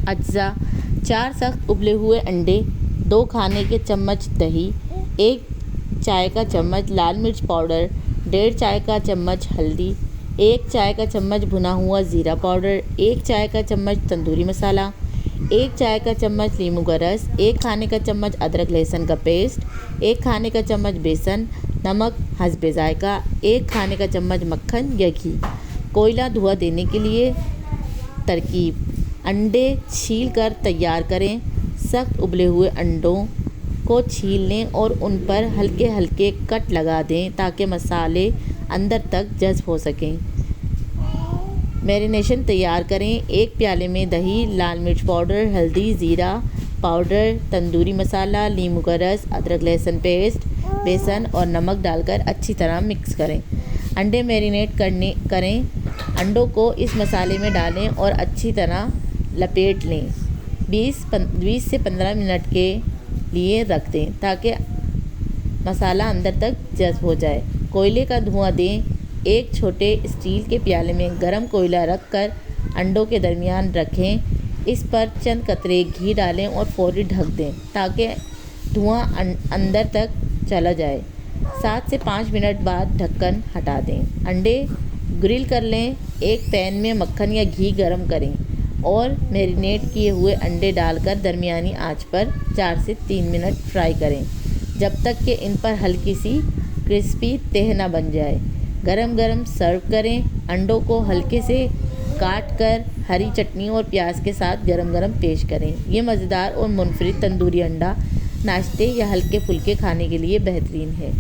अज्जा 4 सख्त उबले हुए अंडे, 2 खाने के चम्मच दही, 1 चाय का चम्मच लाल मिर्च पाउडर, 1.5 चाय का चम्मच हल्दी, 1 चाय का चम्मच भुना हुआ ज़ीरा पाउडर, 1 चाय का चम्मच तंदूरी मसाला, 1 चाय का चम्मच नींबू का रस, 1 खाने का चम्मच अदरक लहसुन का पेस्ट, 1 खाने का चम्मच बेसन, नमक हस्बे जायका, 1 खाने का चम्मच मक्खन या घी। कोयला धुआं देने के लिए तरकीब: अंडे छील कर तैयार करें। सख्त उबले हुए अंडों को छील लें और उन पर हल्के हल्के कट लगा दें ताकि मसाले अंदर तक जज़्ब हो सकें। मैरिनेशन तैयार करें। 1 प्याले में दही, लाल मिर्च पाउडर, हल्दी, ज़ीरा पाउडर, तंदूरी मसाला, नींबू का रस, अदरक लहसुन पेस्ट, बेसन और नमक डालकर अच्छी तरह मिक्स करें। अंडे मैरिनेट करें। अंडों को इस मसाले में डालें और अच्छी तरह लपेट लें। 20 से 15 मिनट के लिए रख दें ताकि मसाला अंदर तक जज़्ब हो जाए। कोयले का धुआं दें। एक छोटे स्टील के प्याले में गरम कोयला रख कर अंडों के दरमियान रखें। इस पर चंद कतरे घी डालें और फौरी ढक दें ताकि धुआं अंदर तक चला जाए। 7 से 5 मिनट बाद ढक्कन हटा दें। अंडे ग्रिल कर लें। एक पैन में मक्खन या घी गरम करें और मैरिनेट किए हुए अंडे डालकर दरमियानी आंच पर 4 से 3 मिनट फ्राई करें जब तक कि इन पर हल्की सी क्रिस्पी तह न बन जाए। गरम गरम सर्व करें। अंडों को हल्के से काट कर हरी चटनी और प्याज के साथ गरम गरम पेश करें। ये मज़ेदार और मुनफरिद तंदूरी अंडा नाश्ते या हल्के फुल्के खाने के लिए बेहतरीन है।